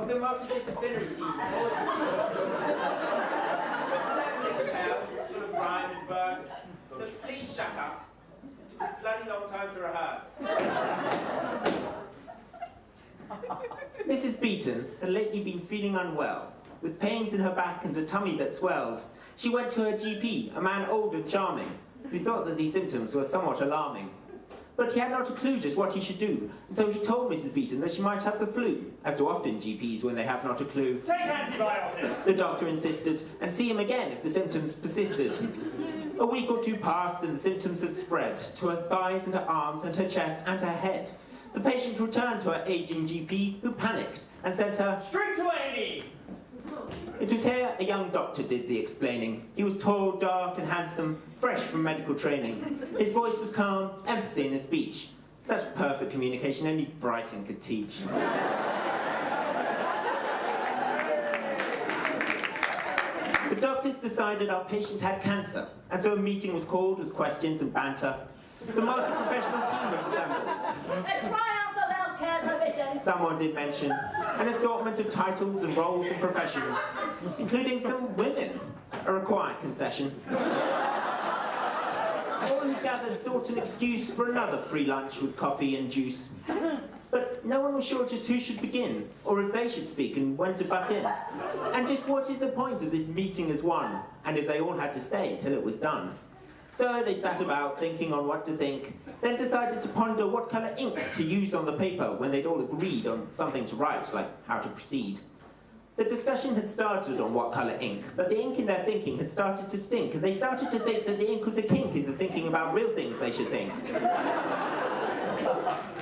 the multidisciplinary team. Full of rhyme and verse. So please shut up. It's a bloody long time to rehearse. Mrs. Beaton had lately been feeling unwell, with pains in her back and a tummy that swelled. She went to her GP, a man old and charming, who thought that these symptoms were somewhat alarming. But he had not a clue just what he should do, and so he told Mrs. Beaton that she might have the flu, as do often GPs when they have not a clue. Take antibiotics! The doctor insisted, and see him again if the symptoms persisted. A week or two passed, and the symptoms had spread to her thighs and her arms and her chest and her head. The patient returned to her aging GP, who panicked and sent her straight to A&E! It was here a young doctor did the explaining. He was tall, dark and handsome, fresh from medical training. His voice was calm, empathy in his speech. Such perfect communication only Brighton could teach. The doctors decided our patient had cancer, and so a meeting was called with questions and banter. The multi-professional team was assembled. A triumph of healthcare provision. Someone did mention an assortment of titles and roles and professions, including some women, a required concession. All who gathered sought an excuse for another free lunch with coffee and juice. But no one was sure just who should begin, or if they should speak and when to butt in. And just what is the point of this meeting as one, and if they all had to stay till it was done. So they sat about thinking on what to think, then decided to ponder what colour ink to use on the paper when they'd all agreed on something to write, like how to proceed. The discussion had started on what colour ink, but the ink in their thinking had started to stink, and they started to think that the ink was a kink in the thinking about real things they should think.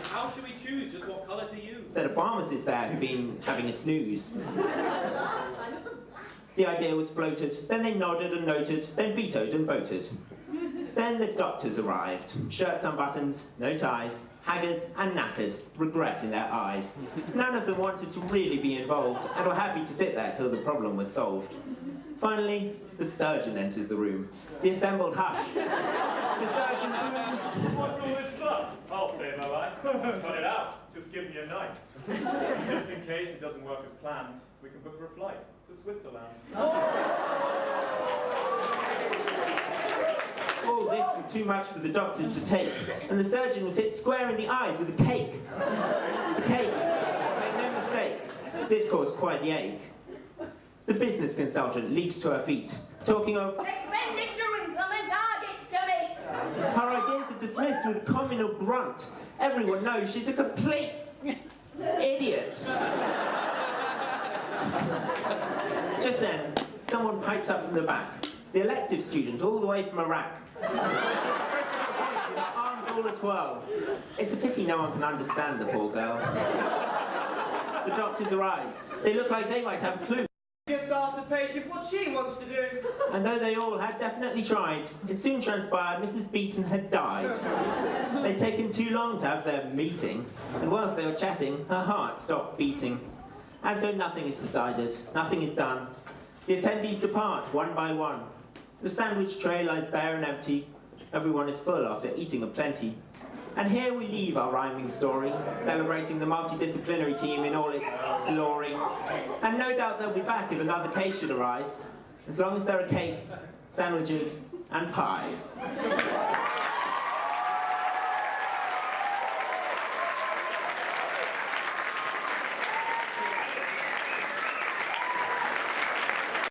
How should we choose just what colour to use? Said a pharmacist there who'd been having a snooze. Last time it was black. The idea was floated, then they nodded and noted, then vetoed and voted. Then the doctors arrived, shirts unbuttoned, no ties, haggard and knackered, regret in their eyes. None of them wanted to really be involved, and were happy to sit there till the problem was solved. Finally, the surgeon enters the room. The assembled hush. The surgeon booms. What's all this fuss? I'll save my life. Cut it out. Just give me a knife. Just in case it doesn't work as planned, we can book for a flight to Switzerland. All this was too much for the doctors to take, and the surgeon was hit square in the eyes with a cake. The cake, make no mistake, did cause quite the ache. The business consultant leaps to her feet, talking of Expenditure, income and targets to meet. her ideas are dismissed with a communal grunt. Everyone knows she's a complete idiot. Just then, someone pipes up from the back. It's the elective student, all the way from Iraq. She expresses her voice with her arms all a-twirl. It's a pity no one can understand the poor girl. The doctors arise. They look like they might have a clue. Just ask the patient what she wants to do. And though they all had definitely tried, it soon transpired Mrs. Beaton had died. They'd taken too long to have their meeting, and whilst they were chatting, her heart stopped beating. And so nothing is decided, nothing is done. The attendees depart one by one. The sandwich tray lies bare and empty. Everyone is full after eating aplenty. And here we leave our rhyming story, celebrating the multidisciplinary team in all its glory. And no doubt they'll be back if another case should arise, as long as there are cakes, sandwiches, and pies.